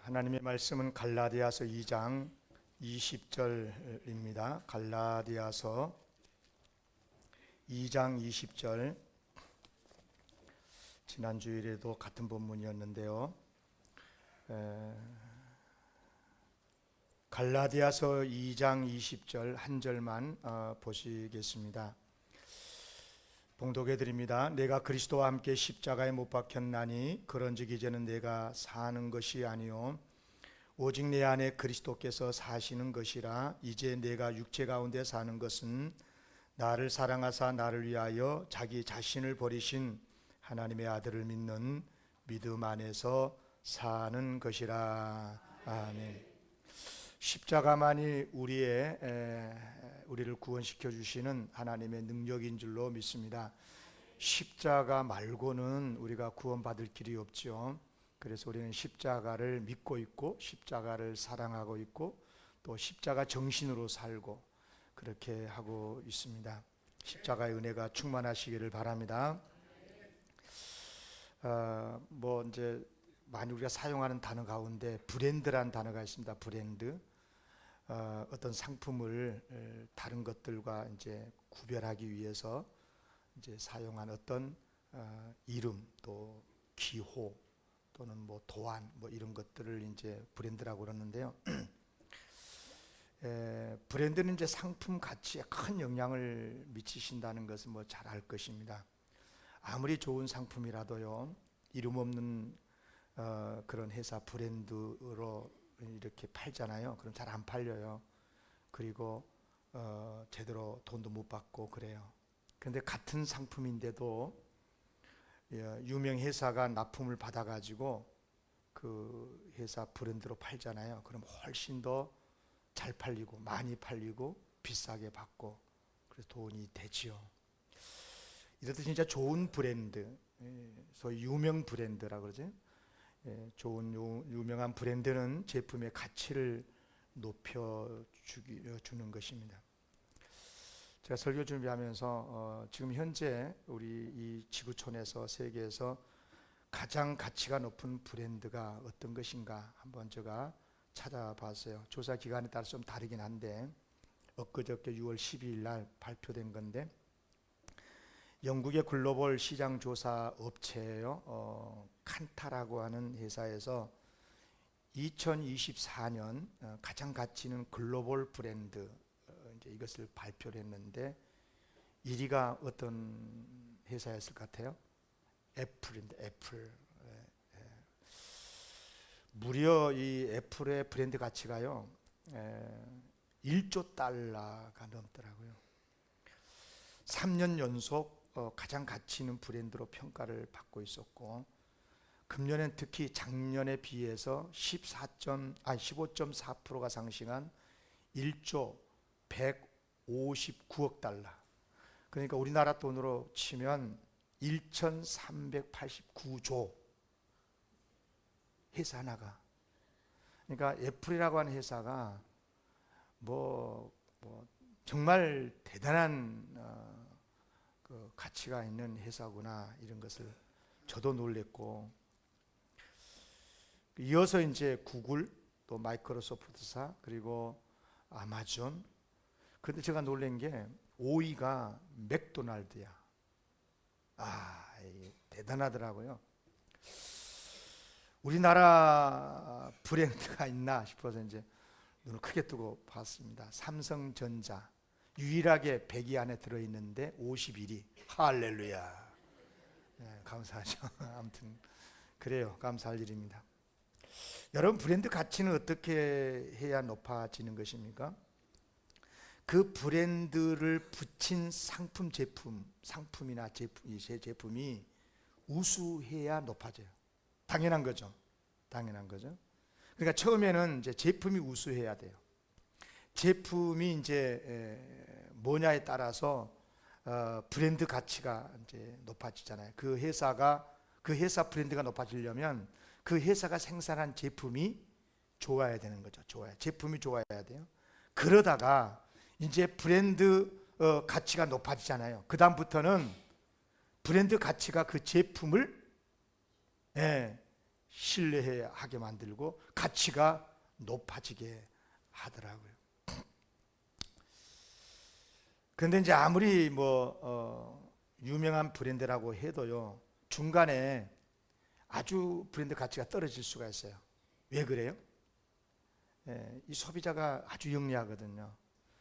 하나님의 말씀은 갈라디아서 2장 20절입니다. 갈라디아서 2장 20절. 지난 주일에도 같은 본문이었는데요. 갈라디아서 2장 20절 한 절만 보시겠습니다. 봉독해 드립니다. 내가 그리스도와 함께 십자가에 못 박혔나니 그런즉 이제는 내가 사는 것이 아니요 오직 내 안에 그리스도께서 사시는 것이라. 이제 내가 육체 가운데 사는 것은 나를 사랑하사 나를 위하여 자기 자신을 버리신 하나님의 아들을 믿는 믿음 안에서 사는 것이라. 아멘. 십자가만이 우리를 구원시켜 주시는 하나님의 능력인 줄로 믿습니다. 십자가 말고는 우리가 구원받을 길이 없죠. 그래서 우리는 십자가를 믿고 있고 십자가를 사랑하고 있고 또 십자가 정신으로 살고 그렇게 하고 있습니다. 십자가의 은혜가 충만하시기를 바랍니다. 이제 많이 우리가 사용하는 단어 가운데 브랜드란 단어가 있습니다. 브랜드. 어떤 상품을 다른 것들과 이제 구별하기 위해서 이제 사용한 어떤 이름 또 기호 또는 뭐 도안 이런 것들을 이제 브랜드라고 그러는데요. 브랜드는 이제 상품 가치에 큰 영향을 미치신다는 것은 잘 알 것입니다. 아무리 좋은 상품이라도요, 이름 없는 그런 회사 브랜드로 이렇게 팔잖아요. 그럼 잘 안 팔려요. 그리고 제대로 돈도 못 받고 그래요. 그런데 같은 상품인데도 유명 회사가 납품을 받아가지고 그 회사 브랜드로 팔잖아요. 그럼 훨씬 더 잘 팔리고 많이 팔리고 비싸게 받고 그래서 돈이 되지요. 이것도 진짜 좋은 브랜드, 소위 유명 브랜드라고 그러죠. 좋은 유명한 브랜드는 제품의 가치를 높여주는 것입니다. 제가 설교 준비하면서 지금 현재 우리 이 지구촌에서 세계에서 가장 가치가 높은 브랜드가 어떤 것인가 한번 제가 찾아봤어요. 조사 기간에 따라 좀 다르긴 한데 엊그저께 6월 12일 날 발표된 건데 영국의 글로벌 시장 조사 업체예요. 칸타라고 하는 회사에서 2024년 가장 가치 있는 글로벌 브랜드 이제 이것을 발표를 했는데 1위가 어떤 회사였을 것 같아요? 애플인데 애플. 무려 이 애플의 브랜드 가치가요 1조 달러가 넘더라고요. 3년 연속 가장 가치 있는 브랜드로 평가를 받고 있었고 금년엔 특히 작년에 비해서 15.4%가 상승한 1조 159억 달러. 그러니까 우리나라 돈으로 치면 1,389조 회사 하나가. 그러니까 애플이라고 하는 회사가 정말 대단한 그 가치가 있는 회사구나 이런 것을 저도 놀랬고 이어서 이제 구글 또 마이크로소프트사 그리고 아마존. 그런데 제가 놀란 게 5위가 맥도날드야. 대단하더라고요. 우리나라 브랜드가 있나 싶어서 이제 눈을 크게 뜨고 봤습니다. 삼성전자 유일하게 100위 안에 들어있는데 51위. 할렐루야. 감사하죠. 아무튼 그래요. 감사할 일입니다. 여러분 브랜드 가치는 어떻게 해야 높아지는 것입니까? 그 브랜드를 붙인 상품이나 제품이 우수해야 높아져요. 당연한 거죠. 그러니까 처음에는 이제 제품이 우수해야 돼요. 제품이 이제 뭐냐에 따라서 브랜드 가치가 이제 높아지잖아요. 그 회사 브랜드가 높아지려면 그 회사가 생산한 제품이 좋아야 되는 거죠. 제품이 좋아야 돼요. 그러다가 이제 브랜드 가치가 높아지잖아요. 그 다음부터는 브랜드 가치가 그 제품을 신뢰하게 만들고 가치가 높아지게 하더라고요. 그런데 이제 아무리 유명한 브랜드라고 해도요, 중간에 아주 브랜드 가치가 떨어질 수가 있어요. 왜 그래요? 이 소비자가 아주 영리하거든요.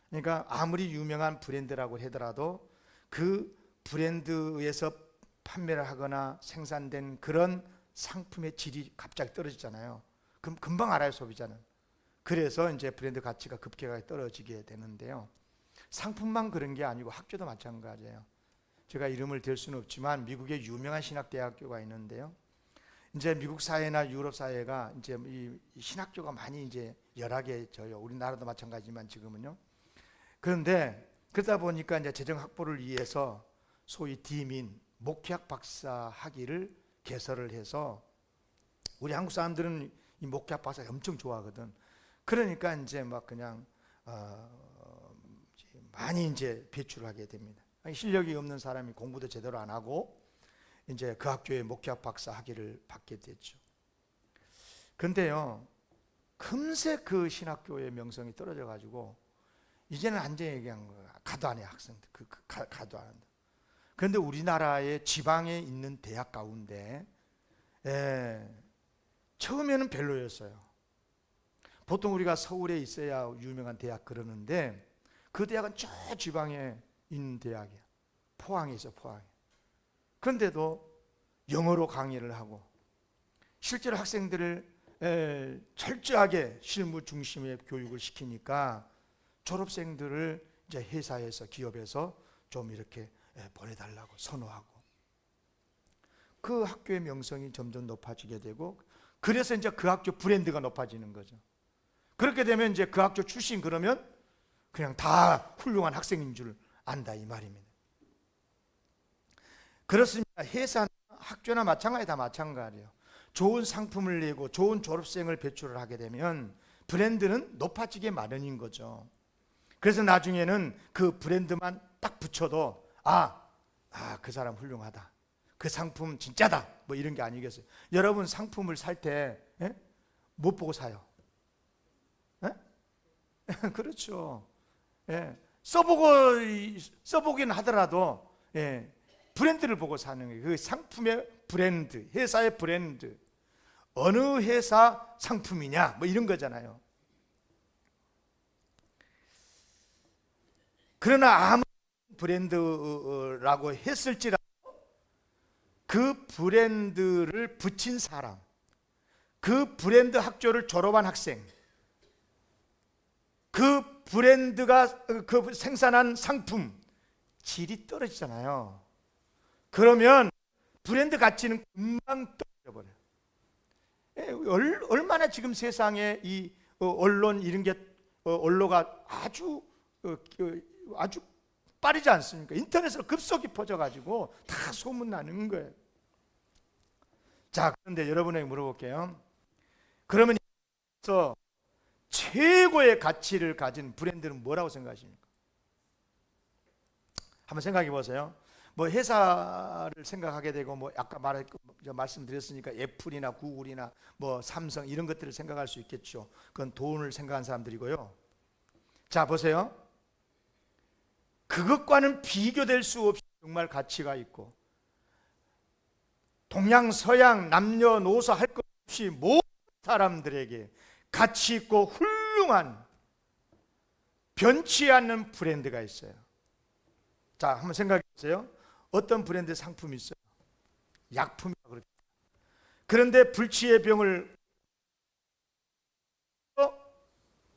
그러니까 아무리 유명한 브랜드라고 하더라도 그 브랜드에서 판매를 하거나 생산된 그런 상품의 질이 갑자기 떨어지잖아요. 그럼 금방 알아요, 소비자는. 그래서 이제 브랜드 가치가 급격하게 떨어지게 되는데요. 상품만 그런 게 아니고 학교도 마찬가지예요. 제가 이름을 댈 수는 없지만 미국에 유명한 신학대학교가 있는데요. 이제 미국 사회나 유럽 사회가 이제 이 신학교가 많이 이제 열악해져요. 우리나라도 마찬가지지만 지금은요. 그런데 그러다 보니까 이제 재정 확보를 위해서 소위 디민 목회학 박사 학위를 개설을 해서, 우리 한국 사람들은 이 목회학 박사 엄청 좋아하거든. 그러니까 이제 막 그냥 많이 이제 배출하게 됩니다. 실력이 없는 사람이 공부도 제대로 안 하고 이제 그 학교에 목회학 박사 학위를 받게 됐죠. 근데요, 금세 그 신학교의 명성이 떨어져 가지고 이제는 완전히 얘기한 거야. 가도 안 해, 학생들. 가도 안 한다. 그런데 우리나라의 지방에 있는 대학 가운데 처음에는 별로였어요. 보통 우리가 서울에 있어야 유명한 대학 그러는데 그 대학은 저 지방에 있는 대학이야. 포항에 있어, 포항에. 그런데도 영어로 강의를 하고 실제로 학생들을 철저하게 실무 중심의 교육을 시키니까 졸업생들을 이제 회사에서, 기업에서 좀 이렇게 보내달라고 선호하고, 그 학교의 명성이 점점 높아지게 되고, 그래서 이제 그 학교 브랜드가 높아지는 거죠. 그렇게 되면 이제 그 학교 출신 그러면 그냥 다 훌륭한 학생인 줄 안다, 이 말입니다. 그렇습니다. 회사나 학교나 다 마찬가지예요. 좋은 상품을 내고 좋은 졸업생을 배출을 하게 되면 브랜드는 높아지게 마련인 거죠. 그래서 나중에는 그 브랜드만 딱 붙여도 그 사람 훌륭하다, 그 상품 진짜다, 뭐 이런 게 아니겠어요. 여러분 상품을 살 때 못 보고 사요? 그렇죠. 써보긴 하더라도 브랜드를 보고 사는 거예요. 그 상품의 브랜드, 회사의 브랜드, 어느 회사 상품이냐, 뭐 이런 거잖아요. 그러나 아무 브랜드라고 했을지라도 그 브랜드를 붙인 사람, 그 브랜드 학교를 졸업한 학생, 그 브랜드가 그 생산한 상품 질이 떨어지잖아요. 그러면 브랜드 가치는 금방 떨어져 버려요. 얼마나 지금 세상에 이 언론 이런 게 언로가 아주 빠르지 않습니까? 인터넷으로 급속히 퍼져가지고 다 소문나는 거예요. 자, 그런데 여러분에게 물어볼게요. 그러면 최고의 가치를 가진 브랜드는 뭐라고 생각하십니까? 한번 생각해 보세요. 뭐 회사를 생각하게 되고, 뭐 아까 말씀드렸으니까 애플이나 구글이나 뭐 삼성 이런 것들을 생각할 수 있겠죠. 그건 돈을 생각한 사람들이고요. 자, 보세요. 그것과는 비교될 수 없이 정말 가치가 있고, 동양 서양 남녀노소 할 것 없이 모든 사람들에게 가치 있고 훌륭한, 변치 않는 브랜드가 있어요. 자, 한번 생각해 보세요. 어떤 브랜드 상품이 있어요? 약품이라고 그러죠. 그런데 불치의 병을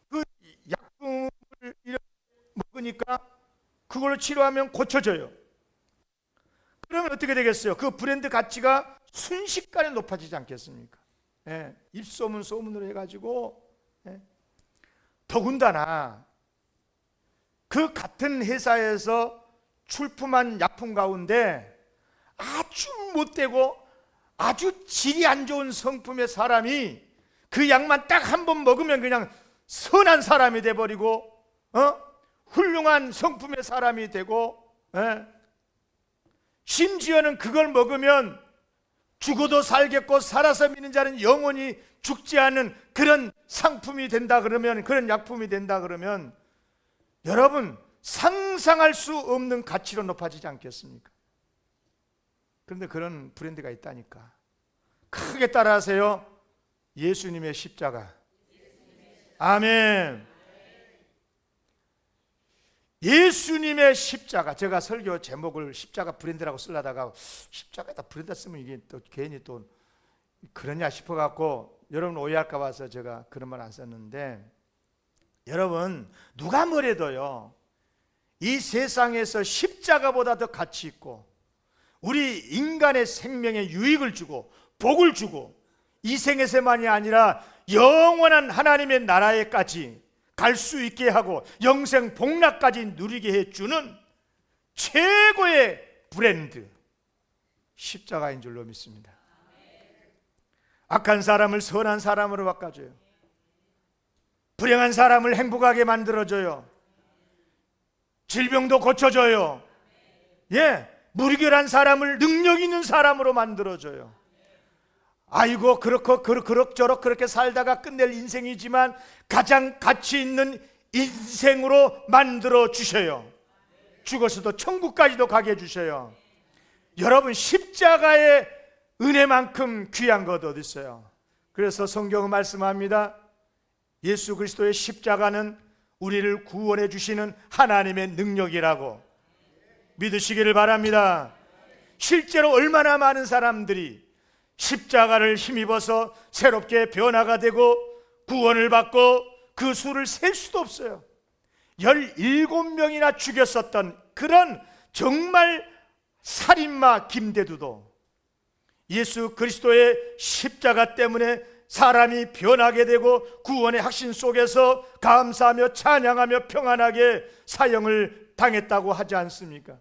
그 약품을 먹으니까 그걸로 치료하면 고쳐져요. 그러면 어떻게 되겠어요? 그 브랜드 가치가 순식간에 높아지지 않겠습니까? 입소문 소문으로 해가지고, 더군다나 그 같은 회사에서 출품한 약품 가운데 아주 못되고 아주 질이 안 좋은 성품의 사람이 그 약만 딱 한 번 먹으면 그냥 선한 사람이 돼버리고, 훌륭한 성품의 사람이 되고, 심지어는 그걸 먹으면 죽어도 살겠고 살아서 믿는 자는 영원히 죽지 않는 그런 상품이 된다 그러면, 그런 약품이 된다 그러면 여러분 상상할 수 없는 가치로 높아지지 않겠습니까? 그런데 그런 브랜드가 있다니까. 크게 따라하세요. 예수님의 십자가. 아멘. 예수님의 십자가. 제가 설교 제목을 십자가 브랜드라고 쓰려다가 십자가에다 브랜드 쓰면 이게 또 괜히 또 그러냐 싶어 갖고 여러분 오해할까 봐서 제가 그런 말 안 썼는데, 여러분 누가 뭐래도요 이 세상에서 십자가보다 더 가치 있고 우리 인간의 생명에 유익을 주고 복을 주고 이 생에서만이 아니라 영원한 하나님의 나라에까지 갈 수 있게 하고 영생 복락까지 누리게 해주는 최고의 브랜드, 십자가인 줄로 믿습니다. 악한 사람을 선한 사람으로 바꿔줘요. 불행한 사람을 행복하게 만들어줘요. 질병도 고쳐줘요. 무리결한 사람을 능력 있는 사람으로 만들어줘요. 아이고 그럭저럭 그렇게 살다가 끝낼 인생이지만 가장 가치 있는 인생으로 만들어 주셔요. 죽어서도 천국까지도 가게 해주셔요. 여러분 십자가의 은혜만큼 귀한 것 어디 있어요? 그래서 성경은 말씀합니다. 예수 그리스도의 십자가는 우리를 구원해 주시는 하나님의 능력이라고 믿으시기를 바랍니다. 실제로 얼마나 많은 사람들이 십자가를 힘입어서 새롭게 변화가 되고 구원을 받고 그 수를 셀 수도 없어요. 17명이나 죽였었던 그런 정말 살인마 김대두도 예수 그리스도의 십자가 때문에 사람이 변하게 되고 구원의 확신 속에서 감사하며 찬양하며 평안하게 사형을 당했다고 하지 않습니까?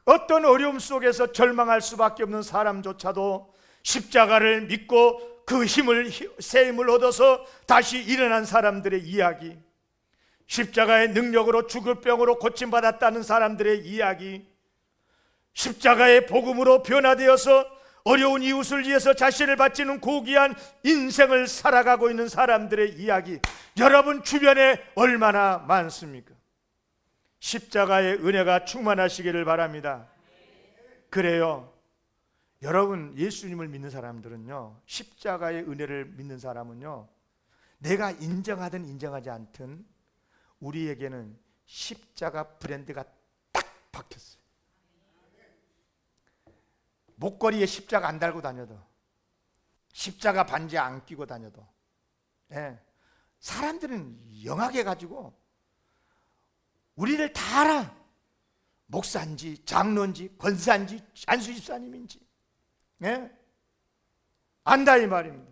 어떤 어려움 속에서 절망할 수밖에 없는 사람조차도 십자가를 믿고 그 새 힘을 얻어서 다시 일어난 사람들의 이야기, 십자가의 능력으로 죽을 병으로 고침받았다는 사람들의 이야기, 십자가의 복음으로 변화되어서 어려운 이웃을 위해서 자신을 바치는 고귀한 인생을 살아가고 있는 사람들의 이야기, 여러분 주변에 얼마나 많습니까? 십자가의 은혜가 충만하시기를 바랍니다. 그래요, 여러분 예수님을 믿는 사람들은요, 십자가의 은혜를 믿는 사람은요, 내가 인정하든 인정하지 않든 우리에게는 십자가 브랜드가 딱 박혔어요. 목걸이에 십자가 안 달고 다녀도, 십자가 반지 안 끼고 다녀도, 사람들은 영하게 가지고 우리를 다 알아. 목사인지 장로인지 권사인지 안수 집사님인지 안다 이 말입니다.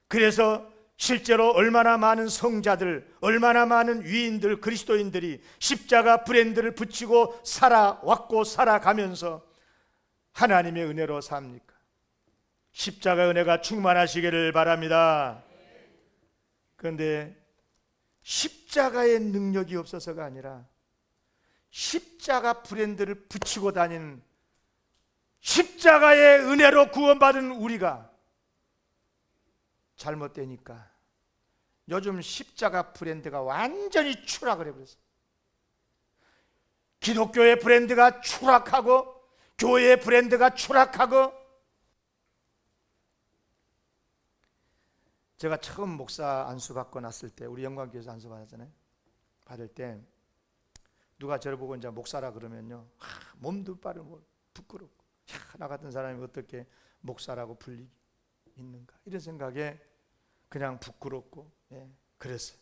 그래서 실제로 얼마나 많은 성자들, 얼마나 많은 위인들, 그리스도인들이 십자가 브랜드를 붙이고 살아왔고 살아가면서 하나님의 은혜로 삽니까? 십자가 은혜가 충만하시기를 바랍니다. 그런데 십자가의 능력이 없어서가 아니라 십자가 브랜드를 붙이고 다니는, 십자가의 은혜로 구원받은 우리가 잘못되니까 요즘 십자가 브랜드가 완전히 추락을 해버렸어요. 기독교의 브랜드가 추락하고 교회의 브랜드가 추락하고. 제가 처음 목사 안수 받고 났을 때, 우리 영광교회에서 안수 받았잖아요. 받을 때 누가 저를 보고 이제 목사라 그러면요, 몸도 빠르고 부끄럽고, 나 같은 사람이 어떻게 목사라고 불리기 있는가, 이런 생각에 그냥 부끄럽고 그랬어요.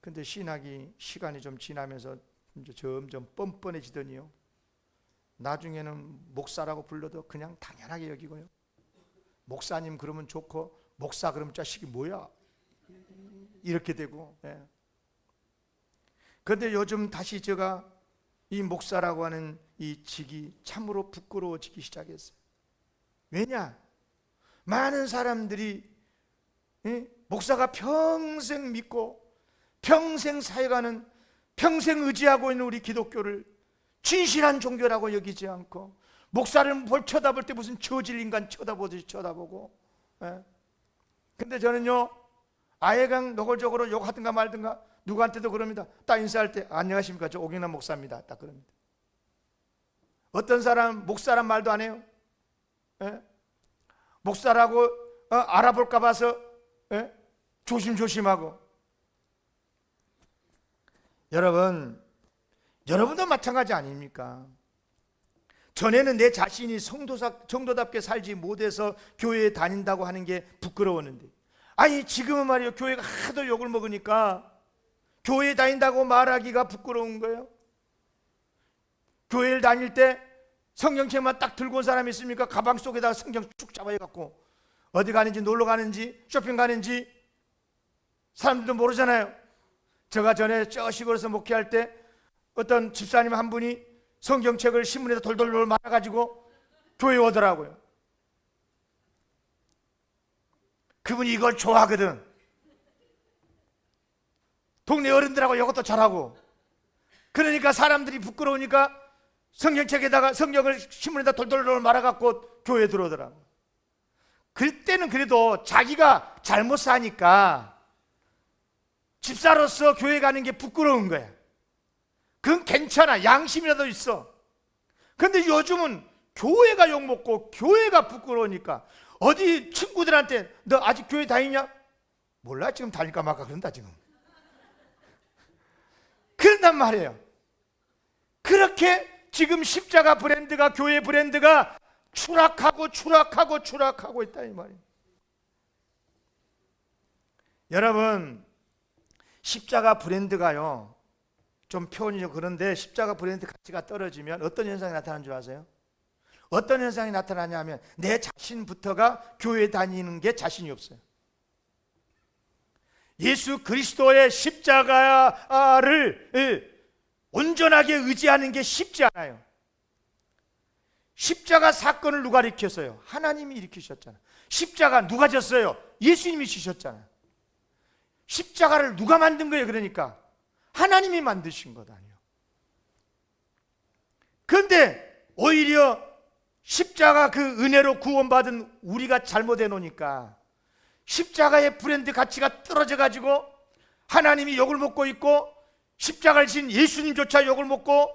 근데 신학이 시간이 좀 지나면서 이제 점점 뻔뻔해지더니요, 나중에는 목사라고 불러도 그냥 당연하게 여기고요, 목사님 그러면 좋고 목사 그러면 자식이 뭐야, 이렇게 되고. 그런데 요즘 다시 제가 이 목사라고 하는 이 직이 참으로 부끄러워지기 시작했어요. 왜냐? 많은 사람들이 목사가 평생 믿고 평생 사역하는, 평생 의지하고 있는 우리 기독교를 진실한 종교라고 여기지 않고 목사를 쳐다볼 때 무슨 저질 인간 쳐다보듯이 쳐다보고. 예. 근데 저는요, 아예 그냥 노골적으로 욕하든가 말든가 누구한테도 그럽니다. 딱 인사할 때 안녕하십니까, 저 오경남 목사입니다, 딱 그럽니다. 어떤 사람 목사란 말도 안 해요. 예? 목사라고 알아볼까 봐서 예? 조심조심하고. 여러분도 마찬가지 아닙니까? 전에는 내 자신이 성도답게 살지 못해서 교회에 다닌다고 하는 게 부끄러웠는데, 아니 지금은 말이에요, 교회가 하도 욕을 먹으니까 교회에 다닌다고 말하기가 부끄러운 거예요. 교회를 다닐 때 성경책만 딱 들고 온 사람이 있습니까? 가방 속에다가 성경 쭉 잡아갖고 어디 가는지, 놀러 가는지, 쇼핑 가는지 사람들도 모르잖아요. 제가 전에 저 시골에서 목회할 때 어떤 집사님 한 분이 성경책을 신문에다 돌돌돌 말아가지고 교회에 오더라고요. 그분이 이걸 좋아하거든. 동네 어른들하고 이것도 잘하고. 그러니까 사람들이 부끄러우니까 성경책에다가 성경을 신문에다 돌돌돌 말아갖고 교회에 들어오더라고. 그때는 그래도 자기가 잘못 사니까 집사로서 교회 가는 게 부끄러운 거야. 그건 괜찮아, 양심이라도 있어. 근데 요즘은 교회가 욕먹고 교회가 부끄러우니까 어디 친구들한테 너 아직 교회 다니냐? 몰라, 지금 다닐까 말까 그런다 지금. 그런단 말이에요. 그렇게 지금 십자가 브랜드가, 교회 브랜드가 추락하고 있다 이 말이에요. 여러분, 십자가 브랜드가요, 좀 표현이 좀 그런데 십자가 브랜드 가치가 떨어지면 어떤 현상이 나타나는 줄 아세요? 어떤 현상이 나타나냐면 내 자신부터가 교회 다니는 게 자신이 없어요. 예수 그리스도의 십자가를 온전하게 의지하는 게 쉽지 않아요. 십자가 사건을 누가 일으켰어요? 하나님이 일으키셨잖아요. 십자가 누가 졌어요? 예수님이 지셨잖아요. 십자가를 누가 만든 거예요? 그러니까 하나님이 만드신 것 아니에요. 그런데 오히려 십자가 그 은혜로 구원받은 우리가 잘못해 놓으니까 십자가의 브랜드 가치가 떨어져 가지고 하나님이 욕을 먹고 있고 십자가를 진 예수님조차 욕을 먹고,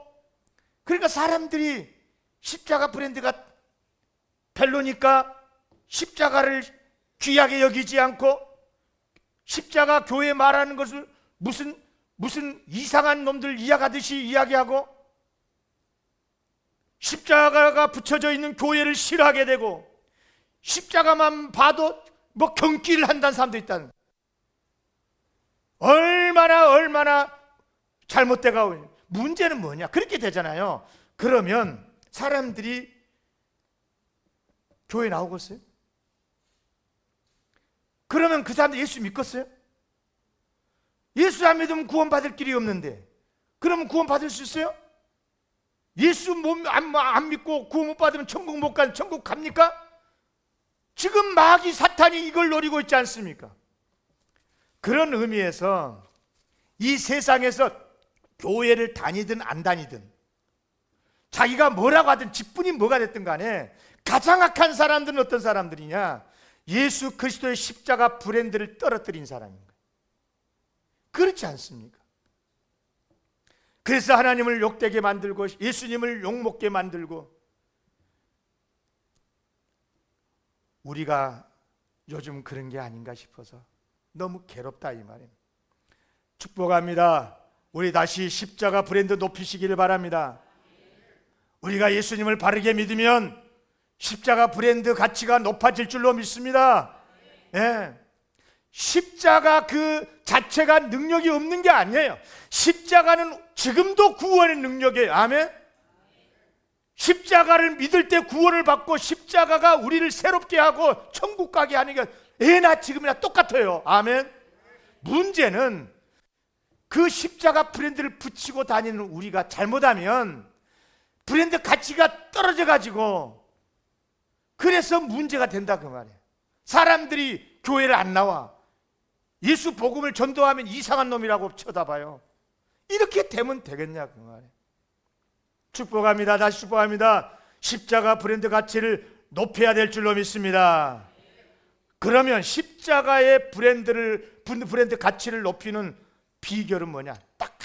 그러니까 사람들이 십자가 브랜드가 별로니까 십자가를 귀하게 여기지 않고 십자가 교회 말하는 것을 무슨 이상한 놈들 이야기하듯이 이야기하고 십자가가 붙여져 있는 교회를 싫어하게 되고 십자가만 봐도 뭐 경기를 한다는 사람도 있다는. 얼마나 잘못돼가고. 문제는 뭐냐? 그렇게 되잖아요. 그러면 사람들이 교회 나오겠어요? 그러면 그 사람들 예수 믿겠어요? 예수 안 믿으면 구원받을 길이 없는데 그러면 구원받을 수 있어요? 예수 안 믿고 구원 못 받으면 천국 못 가는, 천국 갑니까? 지금 마귀 사탄이 이걸 노리고 있지 않습니까? 그런 의미에서 이 세상에서 교회를 다니든 안 다니든 자기가 뭐라고 하든 직분이 뭐가 됐든 간에 가장 악한 사람들은 어떤 사람들이냐? 예수 그리스도의 십자가 브랜드를 떨어뜨린 사람인 거예요. 그렇지 않습니까? 그래서 하나님을 욕되게 만들고 예수님을 욕먹게 만들고, 우리가 요즘 그런 게 아닌가 싶어서 너무 괴롭다 이 말이에요. 축복합니다. 우리 다시 십자가 브랜드 높이시기를 바랍니다. 우리가 예수님을 바르게 믿으면 십자가 브랜드 가치가 높아질 줄로 믿습니다. 예. 십자가 그 자체가 능력이 없는 게 아니에요. 십자가는 지금도 구원의 능력이에요. 아멘. 십자가를 믿을 때 구원을 받고 십자가가 우리를 새롭게 하고 천국 가게 하는 게 예나 지금이나 똑같아요. 아멘. 문제는 그 십자가 브랜드를 붙이고 다니는 우리가 잘못하면 브랜드 가치가 떨어져 가지고 그래서 문제가 된다 그 말이에요. 사람들이 교회를 안 나와. 예수 복음을 전도하면 이상한 놈이라고 쳐다봐요. 이렇게 되면 되겠냐 그 말이에요. 축복합니다. 다시 축복합니다. 십자가 브랜드 가치를 높여야 될 줄로 믿습니다. 그러면 십자가의 브랜드 가치를 높이는 비결은 뭐냐? 딱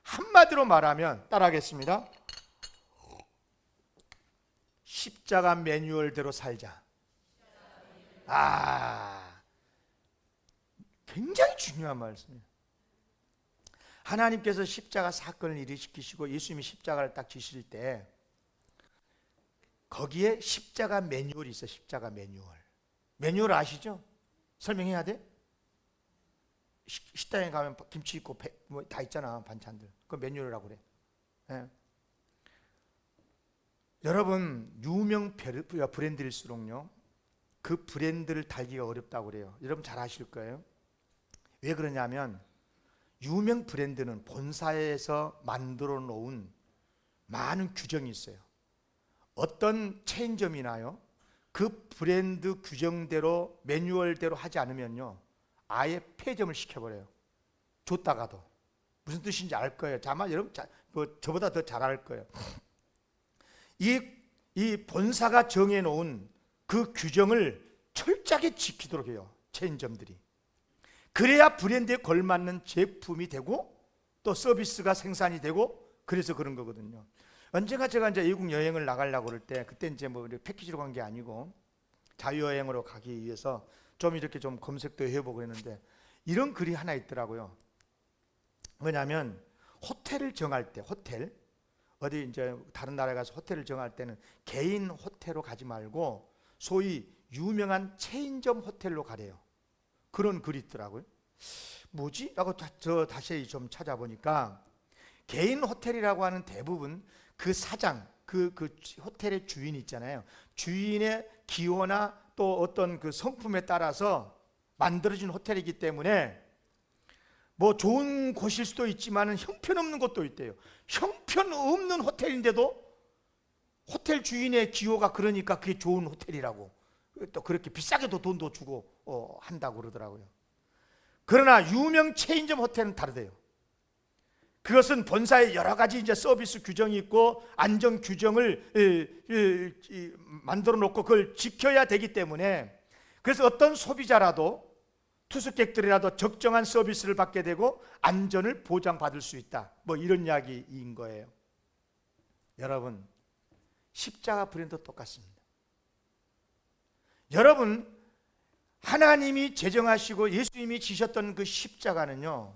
한마디로 말하면 따라하겠습니다. 십자가 매뉴얼대로 살자. 굉장히 중요한 말씀이에요. 하나님께서 십자가 사건을 일으키시고 예수님이 십자가를 딱 지실 때 거기에 십자가 매뉴얼이 있어요. 십자가 매뉴얼 아시죠? 설명해야 돼? 식당에 가면 김치 있고 뭐 다 있잖아, 반찬들. 그거 매뉴얼이라고 그래. 예. 여러분, 유명 브랜드일수록요 그 브랜드를 달기가 어렵다고 그래요. 여러분 잘 아실 거예요. 왜 그러냐면 유명 브랜드는 본사에서 만들어 놓은 많은 규정이 있어요. 어떤 체인점이나요 그 브랜드 규정대로 매뉴얼대로 하지 않으면요 아예 폐점을 시켜버려요. 줬다가도. 무슨 뜻인지 알 거예요. 아마 여러분 저보다 더 잘 알 거예요. 이 본사가 정해놓은 그 규정을 철저하게 지키도록 해요. 체인점들이. 그래야 브랜드에 걸맞는 제품이 되고 또 서비스가 생산이 되고 그래서 그런 거거든요. 언젠가 제가 이제 외국 여행을 나가려고 그럴 때 그때 이제 뭐 패키지로 간 게 아니고 자유여행으로 가기 위해서 좀 이렇게 좀 검색도 해보고 했는데 이런 글이 하나 있더라고요. 뭐냐면 호텔을 정할 때 어디 이제 다른 나라에 가서 호텔을 정할 때는 개인 호텔로 가지 말고 소위 유명한 체인점 호텔로 가래요. 그런 글이 있더라고요. 뭐지? 라고 다시 좀 찾아보니까 개인 호텔이라고 하는 대부분 그 사장, 그 호텔의 주인 있잖아요. 주인의 기호나 또 어떤 그 성품에 따라서 만들어진 호텔이기 때문에 뭐 좋은 곳일 수도 있지만 형편없는 곳도 있대요. 형편없는 호텔인데도 호텔 주인의 기호가 그러니까 그게 좋은 호텔이라고 또 그렇게 비싸게도 돈도 주고 한다고 그러더라고요. 그러나 유명 체인점 호텔은 다르대요. 그것은 본사에 여러 가지 이제 서비스 규정이 있고 안전 규정을 만들어 놓고 그걸 지켜야 되기 때문에 그래서 어떤 소비자라도 투숙객들이라도 적정한 서비스를 받게 되고 안전을 보장받을 수 있다. 뭐 이런 이야기인 거예요. 여러분, 십자가 브랜드 똑같습니다. 여러분, 하나님이 제정하시고 예수님이 지셨던 그 십자가는요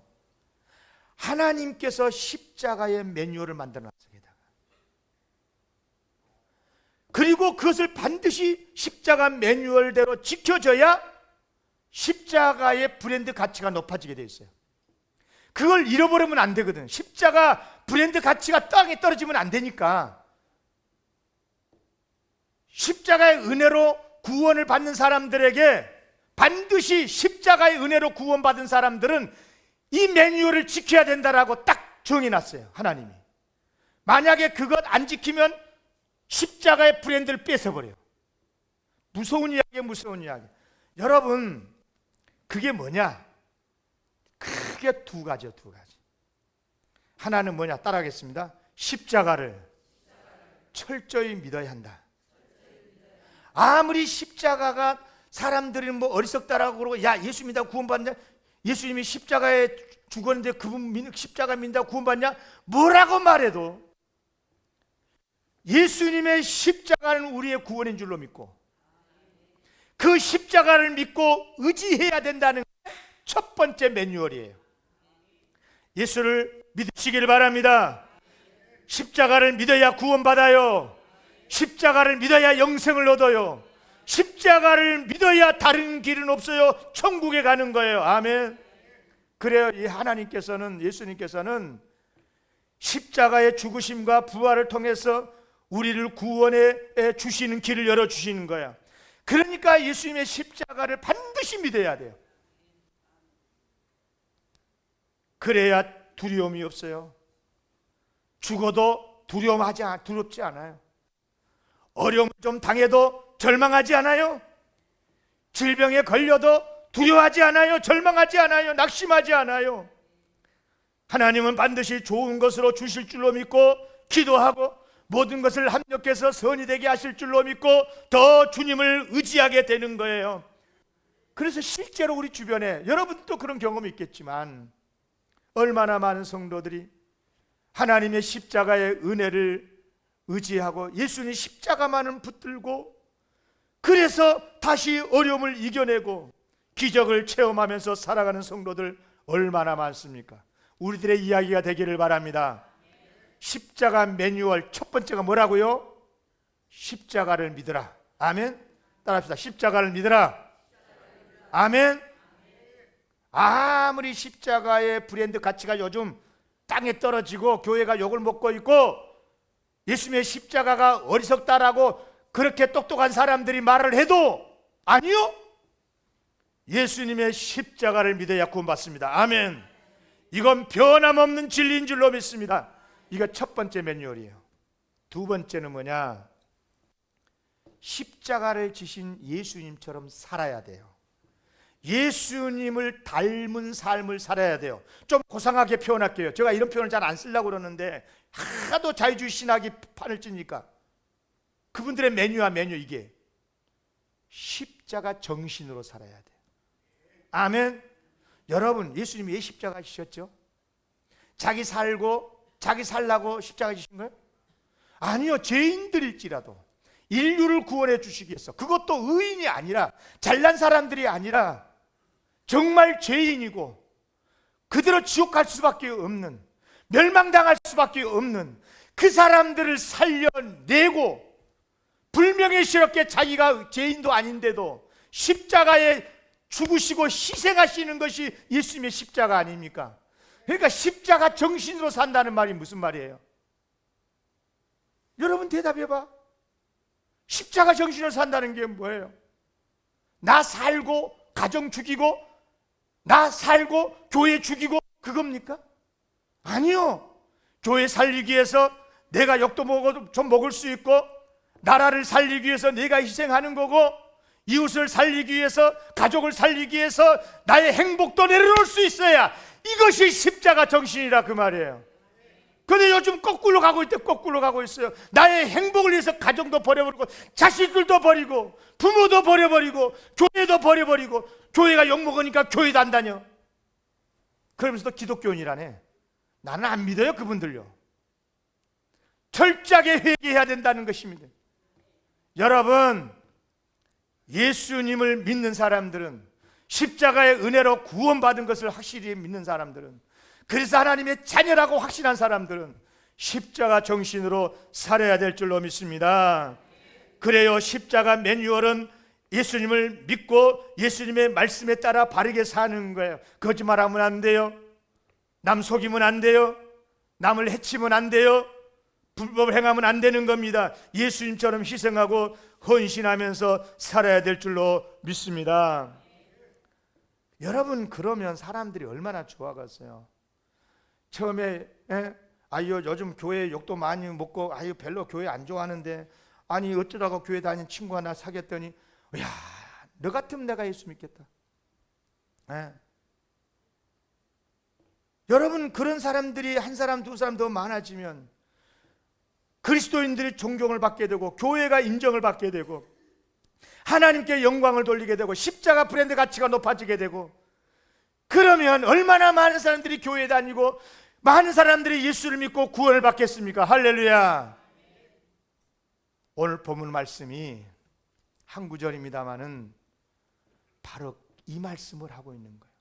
하나님께서 십자가의 매뉴얼을 만들어놨습니다. 그리고 그것을 반드시 십자가 매뉴얼대로 지켜져야 십자가의 브랜드 가치가 높아지게 돼 있어요. 그걸 잃어버리면 안 되거든. 십자가 브랜드 가치가 땅에 떨어지면 안 되니까 십자가의 은혜로 구원을 받는 사람들에게 반드시 십자가의 은혜로 구원받은 사람들은 이 매뉴얼을 지켜야 된다라고 딱 정해놨어요. 하나님이. 만약에 그것 안 지키면 십자가의 브랜드를 뺏어버려요. 무서운 이야기예요. 무서운 이야기. 여러분, 그게 뭐냐? 크게 두 가지. 하나는 뭐냐? 따라하겠습니다. 십자가를 철저히 믿어야 한다. 아무리 십자가가 사람들이 뭐 어리석다라고 그러고 야 예수 믿다 구원받냐? 예수님이 십자가에 죽었는데 그분 십자가 믿다 구원받냐? 뭐라고 말해도 예수님의 십자가는 우리의 구원인 줄로 믿고 그 십자가를 믿고 의지해야 된다는 게 첫 번째 매뉴얼이에요. 예수를 믿으시길 바랍니다. 십자가를 믿어야 구원받아요. 십자가를 믿어야 영생을 얻어요. 십자가를 믿어야 다른 길은 없어요. 천국에 가는 거예요. 아멘. 그래요. 이 하나님께서는 예수님께서는 십자가의 죽으심과 부활을 통해서 우리를 구원해 주시는 길을 열어 주시는 거야. 그러니까 예수님의 십자가를 반드시 믿어야 돼요. 그래야 두려움이 없어요. 죽어도 두렵지 않아요. 어려움을 좀 당해도 절망하지 않아요. 질병에 걸려도 두려워하지 않아요. 절망하지 않아요. 낙심하지 않아요. 하나님은 반드시 좋은 것으로 주실 줄로 믿고 기도하고 모든 것을 합력해서 선이 되게 하실 줄로 믿고 더 주님을 의지하게 되는 거예요. 그래서 실제로 우리 주변에 여러분도 그런 경험이 있겠지만 얼마나 많은 성도들이 하나님의 십자가의 은혜를 의지하고 예수님 십자가만을 붙들고 그래서 다시 어려움을 이겨내고 기적을 체험하면서 살아가는 성도들 얼마나 많습니까? 우리들의 이야기가 되기를 바랍니다. 십자가 매뉴얼 첫 번째가 뭐라고요? 십자가를 믿으라. 아멘. 따라합시다. 십자가를 믿으라. 아멘. 아무리 십자가의 브랜드 가치가 요즘 땅에 떨어지고 교회가 욕을 먹고 있고 예수님의 십자가가 어리석다라고 그렇게 똑똑한 사람들이 말을 해도 아니요, 예수님의 십자가를 믿어야 구원받습니다. 아멘. 이건 변함없는 진리인 줄로 믿습니다. 이거 첫 번째 매뉴얼이에요. 두 번째는 뭐냐? 십자가를 지신 예수님처럼 살아야 돼요. 예수님을 닮은 삶을 살아야 돼요. 좀 고상하게 표현할게요. 제가 이런 표현을 잘 안 쓰려고 그러는데 하도 자유주의 신학이 판을 찌니까 그분들의 메뉴 이게 십자가 정신으로 살아야 돼요. 아멘. 여러분, 예수님이 왜 십자가 지셨죠? 자기 살라고 십자가 지신 거예요? 아니요, 죄인들일지라도 인류를 구원해 주시기 위해서, 그것도 의인이 아니라 잘난 사람들이 아니라 정말 죄인이고 그대로 지옥 갈 수밖에 없는, 멸망당할 수밖에 없는 그 사람들을 살려내고 불명예스럽게 자기가 죄인도 아닌데도 십자가에 죽으시고 희생하시는 것이 예수님의 십자가 아닙니까? 그러니까 십자가 정신으로 산다는 말이 무슨 말이에요? 여러분 대답해봐. 십자가 정신으로 산다는 게 뭐예요? 나 살고 가정 죽이고 나 살고 교회 죽이고 그겁니까? 아니요. 교회 살리기 위해서 내가 욕도 좀 먹을 수 있고 나라를 살리기 위해서 내가 희생하는 거고 이웃을 살리기 위해서 가족을 살리기 위해서 나의 행복도 내려놓을 수 있어야 이것이 십자가 정신이라 그 말이에요. 근데 요즘 거꾸로 가고 있어요. 나의 행복을 위해서 가정도 버려버리고 자식들도 버리고 부모도 버려버리고 교회도 버려버리고 교회가 욕먹으니까 교회도 안 다녀. 그러면서도 기독교인이라네. 나는 안 믿어요 그분들요. 철저하게 회개해야 된다는 것입니다. 여러분, 예수님을 믿는 사람들은 십자가의 은혜로 구원받은 것을 확실히 믿는 사람들은, 그래서 하나님의 자녀라고 확신한 사람들은 십자가 정신으로 살아야 될 줄로 믿습니다. 그래요, 십자가 매뉴얼은 예수님을 믿고 예수님의 말씀에 따라 바르게 사는 거예요. 거짓말하면 안 돼요. 남 속이면 안 돼요. 남을 해치면 안 돼요. 불법을 행하면 안 되는 겁니다. 예수님처럼 희생하고 헌신하면서 살아야 될 줄로 믿습니다. 여러분, 그러면 사람들이 얼마나 좋아하겠어요. 처음에 아유 요즘 교회 욕도 많이 먹고 아유 별로 교회 안 좋아하는데, 아니 어쩌다가 교회 다니는 친구 하나 사귀었더니 야, 너 같으면 내가 예수 믿겠다. 여러분, 그런 사람들이 한 사람 두 사람 더 많아지면 그리스도인들이 존경을 받게 되고 교회가 인정을 받게 되고 하나님께 영광을 돌리게 되고 십자가 브랜드 가치가 높아지게 되고, 그러면 얼마나 많은 사람들이 교회에 다니고 많은 사람들이 예수를 믿고 구원을 받겠습니까? 할렐루야. 오늘 본문 말씀이 한 구절입니다마는 바로 이 말씀을 하고 있는 거예요.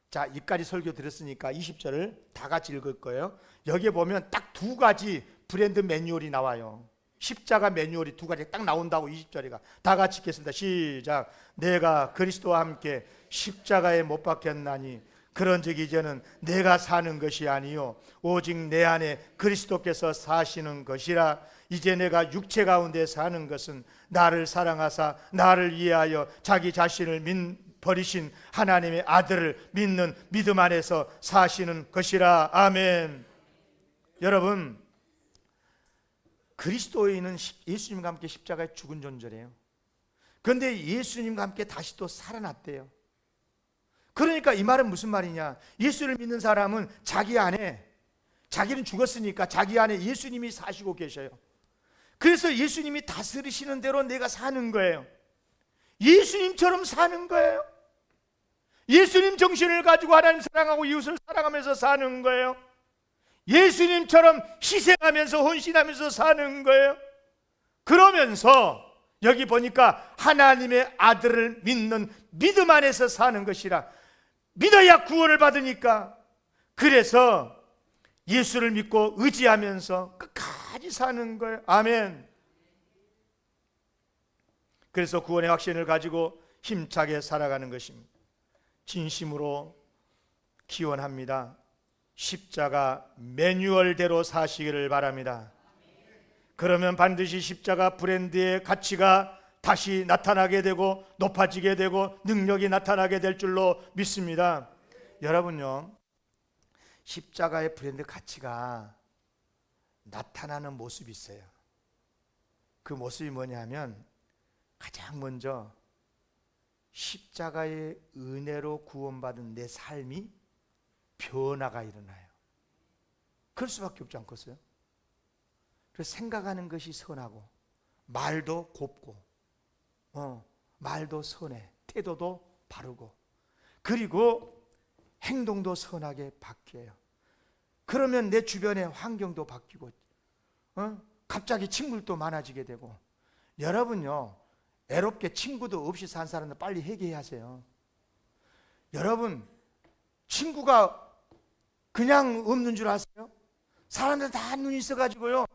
자, 이까지 설교 들었으니까 20절을 다 같이 읽을 거예요. 여기에 보면 딱 두 가지 브랜드 매뉴얼이 나와요. 십자가 매뉴얼이 두 가지 딱 나온다고. 20절이가 다 같이 읽겠습니다. 시작. 내가 그리스도와 함께 십자가에 못 박혔나니 그런즉 이제는 내가 사는 것이 아니요 오직 내 안에 그리스도께서 사시는 것이라. 이제 내가 육체 가운데 사는 것은 나를 사랑하사 나를 위하여 자기 자신을 버리신 하나님의 아들을 믿는 믿음 안에서 사시는 것이라. 아멘. 여러분, 그리스도인은 예수님과 함께 십자가에 죽은 존재래요. 그런데 예수님과 함께 다시 또 살아났대요. 그러니까 이 말은 무슨 말이냐? 예수를 믿는 사람은 자기 안에, 자기는 죽었으니까 자기 안에 예수님이 사시고 계셔요. 그래서 예수님이 다스리시는 대로 내가 사는 거예요. 예수님처럼 사는 거예요. 예수님 정신을 가지고 하나님 사랑하고 이웃을 사랑하면서 사는 거예요. 예수님처럼 희생하면서 헌신하면서 사는 거예요. 그러면서 여기 보니까 하나님의 아들을 믿는 믿음 안에서 사는 것이라. 믿어야 구원을 받으니까. 그래서 예수를 믿고 의지하면서 끝까지 사는 거예요. 아멘. 그래서 구원의 확신을 가지고 힘차게 살아가는 것입니다. 진심으로 기원합니다. 십자가 매뉴얼대로 사시기를 바랍니다. 그러면 반드시 십자가 브랜드의 가치가 다시 나타나게 되고 높아지게 되고 능력이 나타나게 될 줄로 믿습니다. 여러분요, 십자가의 브랜드 가치가 나타나는 모습이 있어요. 그 모습이 뭐냐면 가장 먼저 십자가의 은혜로 구원받은 내 삶이 변화가 일어나요. 그럴 수밖에 없지 않겠어요? 그래서 생각하는 것이 선하고 말도 곱고 말도 선해, 태도도 바르고, 그리고 행동도 선하게 바뀌어요. 그러면 내 주변의 환경도 바뀌고 갑자기 친구들도 많아지게 되고. 여러분요, 애롭게 친구도 없이 산 사람들 빨리 회개하세요. 여러분, 친구가 그냥 없는 줄 아세요? 사람들 다 눈이 있어가지고요,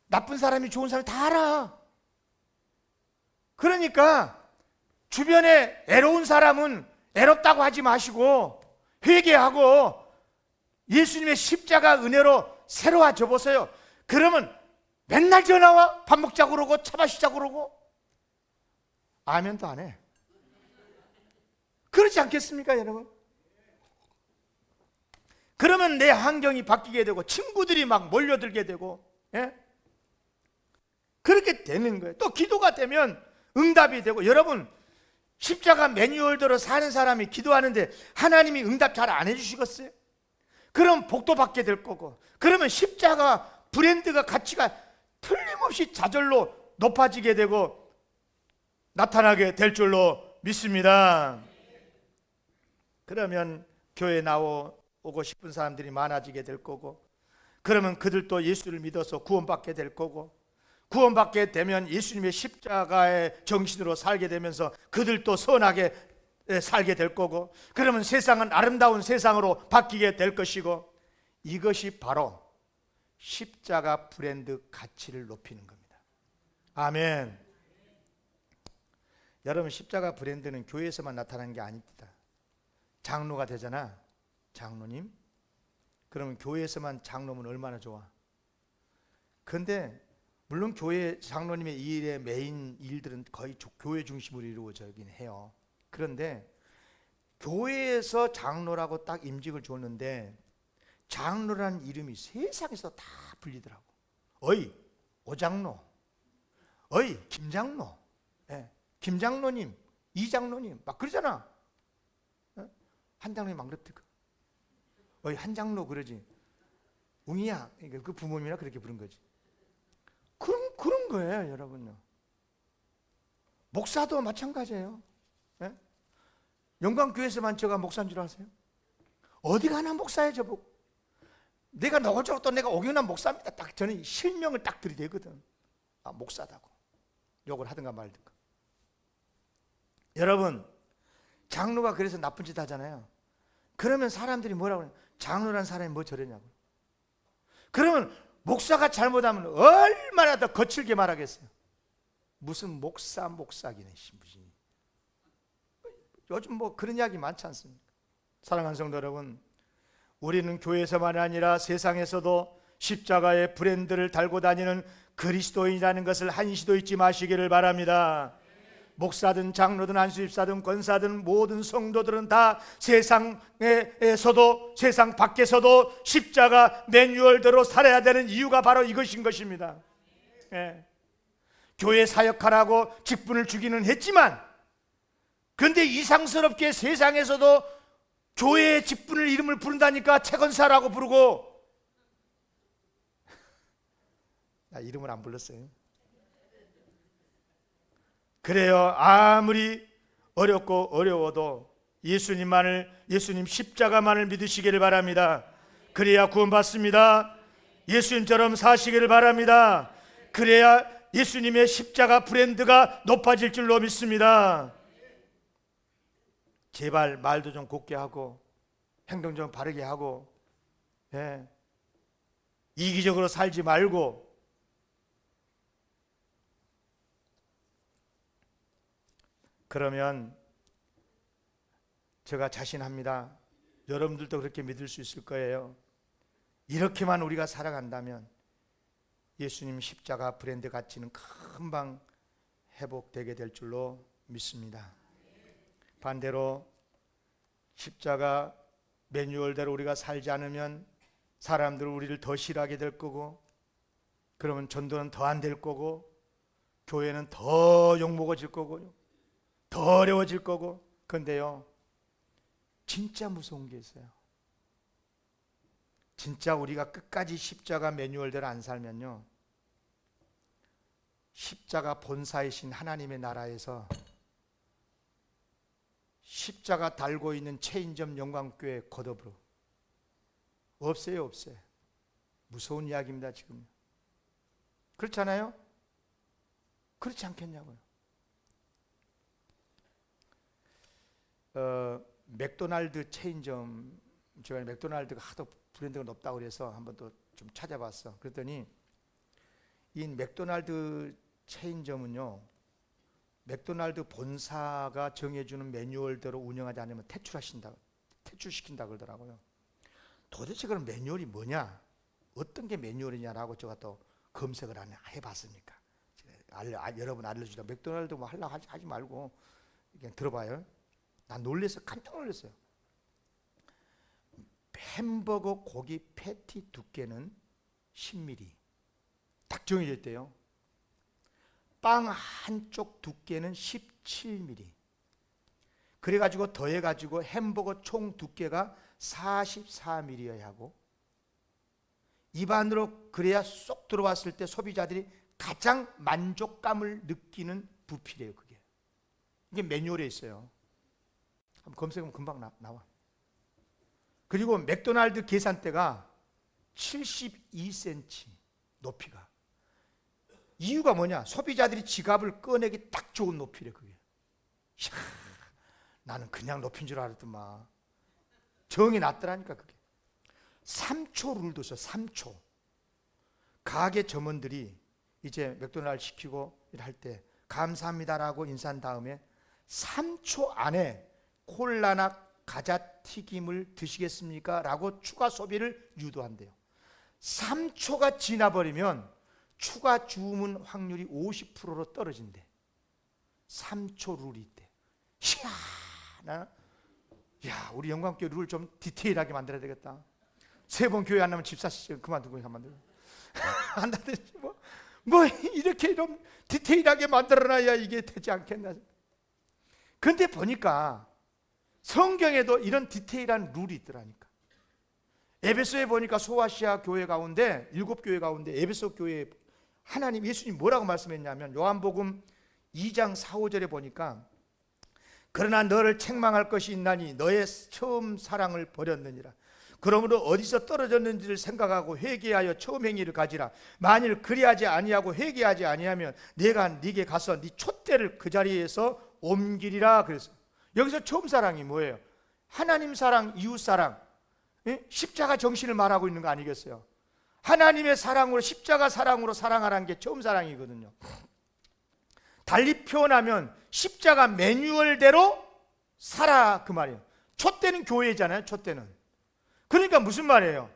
나쁜 사람이 좋은 사람이 다 알아. 그러니까 주변에 애로운 사람은 애롭다고 하지 마시고 회개하고 예수님의 십자가 은혜로 새로워져 보세요. 그러면 맨날 전화와, 밥 먹자고 그러고 차 마시자고 그러고 아멘도 안 해. 그렇지 않겠습니까, 여러분? 그러면 내 환경이 바뀌게 되고 친구들이 막 몰려들게 되고, 예? 그렇게 되는 거예요. 또 기도가 되면 응답이 되고. 여러분, 십자가 매뉴얼대로 사는 사람이 기도하는데 하나님이 응답 잘 안 해주시겠어요? 그럼 복도 받게 될 거고, 그러면 십자가 브랜드가 가치가 틀림없이 저절로 높아지게 되고 나타나게 될 줄로 믿습니다. 그러면 교회에 나오고 싶은 사람들이 많아지게 될 거고, 그러면 그들도 예수를 믿어서 구원받게 될 거고, 구원받게 되면 예수님의 십자가의 정신으로 살게 되면서 그들도 선하게 살게 될 거고, 그러면 세상은 아름다운 세상으로 바뀌게 될 것이고, 이것이 바로 십자가 브랜드 가치를 높이는 겁니다. 아멘. 여러분, 십자가 브랜드는 교회에서만 나타나는 게 아닙니다. 장로가 되잖아, 장로님. 그러면 교회에서만 장로면 얼마나 좋아. 그런데 물론 교회 장로님의 일의 메인 일들은 거의 교회 중심으로 이루어지긴 해요. 그런데 교회에서 장로라고 딱 임직을 줬는데 장로라는 이름이 세상에서 다 불리더라고. 어이 오장로, 어이 김장로, 김장로님, 이장로님 막 그러잖아. 한 장로님 막 그렇더라. 어이 한장로 그러지. 웅이야, 그 부모님이나 그렇게 부른 거지. 그런 거예요, 여러분요. 목사도 마찬가지예요. 예? 영광교회에서만 제가 목사인 줄 아세요? 어디 가나 목사예요, 저보고. 내가 노골적으로 또 내가 오경남 목사입니다. 딱 저는 실명을 딱 들이대거든. 아, 목사다고. 욕을 하든가 말든가. 여러분, 장로가 그래서 나쁜 짓 하잖아요. 그러면 사람들이 뭐라고 그래요? 장로란 사람이 뭐 저러냐고. 그러면 목사가 잘못하면 얼마나 더 거칠게 말하겠어요. 무슨 목사기네 무슨. 요즘 뭐 그런 이야기 많지 않습니까? 사랑하는 성도 여러분, 우리는 교회에서만 아니라 세상에서도 십자가의 브랜드를 달고 다니는 그리스도인이라는 것을 한시도 잊지 마시기를 바랍니다. 목사든 장로든 안수집사든 권사든 모든 성도들은 다 세상에서도 세상 밖에서도 십자가 매뉴얼대로 살아야 되는 이유가 바로 이것인 것입니다. 교회 사역하라고 직분을 주기는 했지만, 그런데 이상스럽게 세상에서도 교회의 직분을 이름을 부른다니까 채권사라고 부르고. 나 이름을 안 불렀어요. 그래요. 아무리 어렵고 어려워도 예수님 십자가만을 믿으시기를 바랍니다. 그래야 구원받습니다. 예수님처럼 사시기를 바랍니다. 그래야 예수님의 십자가 브랜드가 높아질 줄로 믿습니다. 제발 말도 좀 곱게 하고 행동 좀 바르게 하고, 예. 이기적으로 살지 말고. 그러면 제가 자신합니다. 여러분들도 그렇게 믿을 수 있을 거예요. 이렇게만 우리가 살아간다면 예수님 십자가 브랜드 가치는 금방 회복되게 될 줄로 믿습니다. 반대로 십자가 매뉴얼대로 우리가 살지 않으면 사람들은 우리를 더 싫어하게 될 거고, 그러면 전도는 더 안 될 거고, 교회는 더 욕먹어질 거고요, 더 어려워질 거고. 그런데요, 진짜 무서운 게 있어요. 진짜 우리가 끝까지 십자가 매뉴얼대로 안 살면요, 십자가 본사이신 하나님의 나라에서 십자가 달고 있는 체인점 영광교회 겉업으로 없어요. 없어요. 무서운 이야기입니다. 지금 그렇잖아요? 그렇지 않겠냐고요. 맥도날드 체인점, 제가 맥도날드가 하도 브랜드가 높다고 그래서 한번 또 좀 찾아봤어. 그랬더니 이 맥도날드 체인점은요, 맥도날드 본사가 정해주는 매뉴얼대로 운영하지 않으면 퇴출시킨다 그러더라고요. 도대체 그런 매뉴얼이 뭐냐, 어떤 게 매뉴얼이냐라고 제가 또 검색을 해봤으니까 여러분 알려주자. 맥도날드 뭐 하려고 하지 말고 그냥 들어봐요. 난 놀라서 깜짝 놀랐어요. 햄버거 고기 패티 두께는 10mm 딱 정해져 있대요. 빵 한쪽 두께는 17mm. 그래가지고 더해가지고 햄버거 총 두께가 44mm여야 하고, 입안으로 그래야 쏙 들어왔을 때 소비자들이 가장 만족감을 느끼는 부피래요. 이게 매뉴얼에 있어요. 한번 검색하면 금방 나와. 그리고 맥도날드 계산대가 72cm 높이가. 이유가 뭐냐? 소비자들이 지갑을 꺼내기 딱 좋은 높이래. 그게. 이야, 나는 그냥 높인 줄 알았더만 정이 났더라니까. 그게 3초 룰도 있어. 3초. 가게 점원들이 이제 맥도날드 시키고 할 때 감사합니다라고 인사한 다음에 3초 안에 콜라나 가자튀김을 드시겠습니까? 라고 추가 소비를 유도한대요. 3초가 지나버리면 추가 주문 확률이 50%로 떨어진대. 3초 룰이 있대. 야, 우리 영광교회 룰 좀 디테일하게 만들어야 되겠다. 세 번 교회 안 나면 집사 그만두고 만들어. 안 되지 뭐 이렇게 좀 디테일하게 만들어놔야 이게 되지 않겠나. 근데 보니까 성경에도 이런 디테일한 룰이 있더라니까. 에베소에 보니까 소아시아 교회 가운데 7교회 가운데 에베소 교회 하나님 예수님 뭐라고 말씀했냐면, 요한복음 2장 4, 5절에 보니까 그러나 너를 책망할 것이 있나니 너의 처음 사랑을 버렸느니라. 그러므로 어디서 떨어졌는지를 생각하고 회개하여 처음 행위를 가지라. 만일 그리하지 아니하고 회개하지 아니하면 내가 네게 가서 네 촛대를 그 자리에서 옮기리라. 그래서 여기서 처음 사랑이 뭐예요? 하나님 사랑, 이웃 사랑, 십자가 정신을 말하고 있는 거 아니겠어요? 하나님의 사랑으로, 십자가 사랑으로 사랑하라는 게 처음 사랑이거든요. 달리 표현하면 십자가 매뉴얼대로 살아, 그 말이에요. 촛대는 교회잖아요. 촛대는. 그러니까 무슨 말이에요?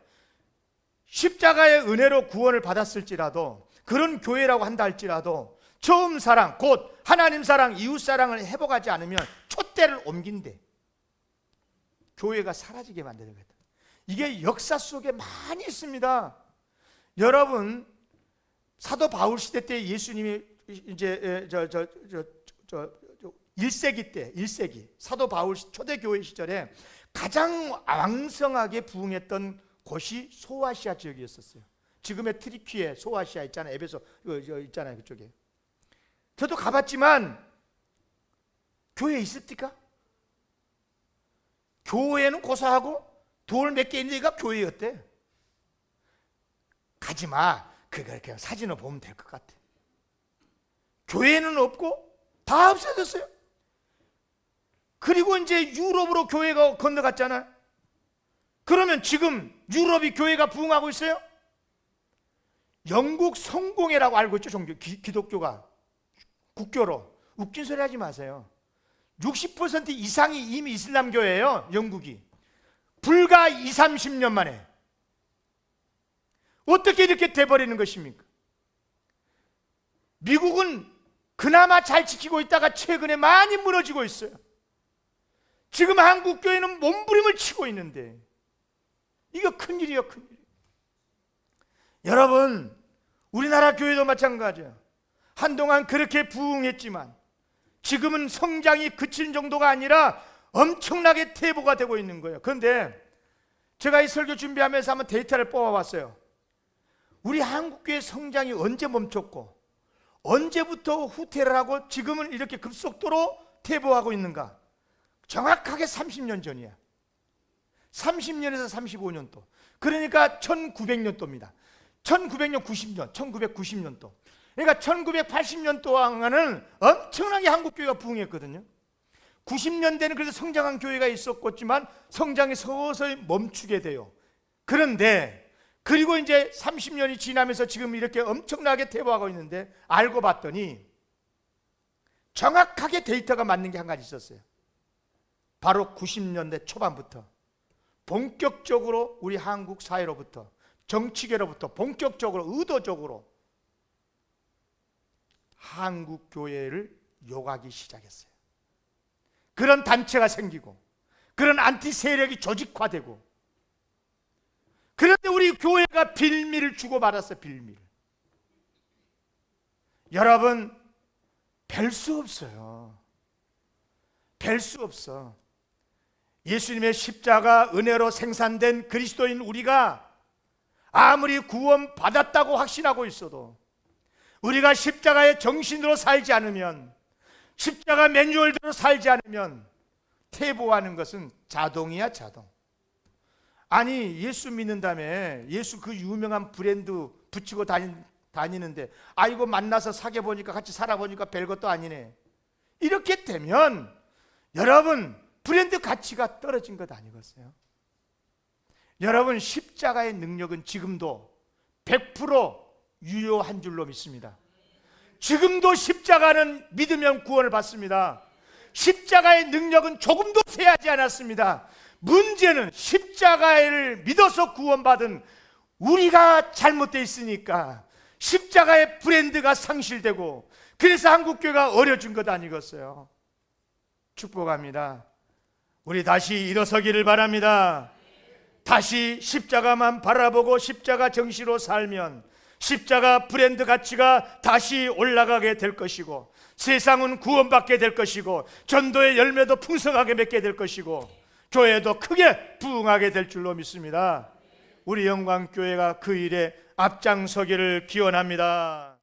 십자가의 은혜로 구원을 받았을지라도, 그런 교회라고 한다 할지라도 처음 사랑, 곧 하나님 사랑, 이웃 사랑을 회복하지 않으면 촛대를 옮긴대. 교회가 사라지게 만드는 거다. 이게 역사 속에 많이 있습니다. 여러분, 사도 바울 시대 때 예수님이 이제 1세기 때, 1세기 사도 바울 초대교회 시절에 가장 왕성하게 부흥했던 곳이 소아시아 지역이었어요. 지금의 트리키에 소아시아 있잖아요. 에베소 있잖아요. 그쪽에. 저도 가봤지만 교회에 있었디까? 교회는 고사하고 돌 몇 개 있는 데가 교회였대. 가지마. 그냥 사진을 보면 될 것 같아. 교회는 없고 다 없어졌어요. 그리고 이제 유럽으로 교회가 건너갔잖아요. 그러면 지금 유럽이 교회가 부흥하고 있어요? 영국 성공회라고 알고 있죠, 기독교가. 국교로. 웃긴 소리 하지 마세요. 60% 이상이 이미 이슬람교예요, 영국이. 불과 20, 30년 만에. 어떻게 이렇게 돼버리는 것입니까? 미국은 그나마 잘 지키고 있다가 최근에 많이 무너지고 있어요. 지금 한국 교회는 몸부림을 치고 있는데 이거 큰일이에요, 큰일. 여러분, 우리나라 교회도 마찬가지예요. 한동안 그렇게 부흥했지만 지금은 성장이 그친 정도가 아니라 엄청나게 퇴보가 되고 있는 거예요. 그런데 제가 이 설교 준비하면서 한번 데이터를 뽑아봤어요. 우리 한국교회 성장이 언제 멈췄고 언제부터 후퇴를 하고 지금은 이렇게 급속도로 퇴보하고 있는가? 정확하게 30년 전이야. 30년에서 35년도. 그러니까 1900년도입니다. 1900년 90년, 1990년도. 그러니까 1980년 동안은 엄청나게 한국교회가 부흥했거든요. 90년대는 그래도 성장한 교회가 있었겠지만 성장이 서서히 멈추게 돼요. 그런데 그리고 이제 30년이 지나면서 지금 이렇게 엄청나게 퇴보하고 있는데 알고 봤더니 정확하게 데이터가 맞는 게 한 가지 있었어요. 바로 90년대 초반부터 본격적으로 우리 한국 사회로부터 정치계로부터 본격적으로 의도적으로 한국 교회를 욕하기 시작했어요. 그런 단체가 생기고 그런 안티 세력이 조직화되고, 그런데 우리 교회가 빌미를 주고받았어요. 빌미를. 여러분, 별 수 없어요. 별 수 없어. 예수님의 십자가 은혜로 생산된 그리스도인 우리가 아무리 구원 받았다고 확신하고 있어도 우리가 십자가의 정신으로 살지 않으면, 십자가 매뉴얼대로 살지 않으면 퇴보하는 것은 자동이야, 자동. 아니, 예수 믿는다며 예수 그 유명한 브랜드 붙이고 다니는데 아이고 만나서 사귀어 보니까 같이 살아보니까 별것도 아니네. 이렇게 되면 여러분 브랜드 가치가 떨어진 것 아니겠어요? 여러분, 십자가의 능력은 지금도 100% 유효한 줄로 믿습니다. 지금도 십자가는 믿으면 구원을 받습니다. 십자가의 능력은 조금도 쇠하지 않았습니다. 문제는 십자가를 믿어서 구원받은 우리가 잘못되어 있으니까 십자가의 브랜드가 상실되고, 그래서 한국교회가 어려진 것 아니겠어요? 축복합니다. 우리 다시 일어서기를 바랍니다. 다시 십자가만 바라보고 십자가 정신으로 살면 십자가 브랜드 가치가 다시 올라가게 될 것이고, 세상은 구원받게 될 것이고, 전도의 열매도 풍성하게 맺게 될 것이고, 교회도 크게 부흥하게 될 줄로 믿습니다. 우리 영광교회가 그 일에 앞장서기를 기원합니다.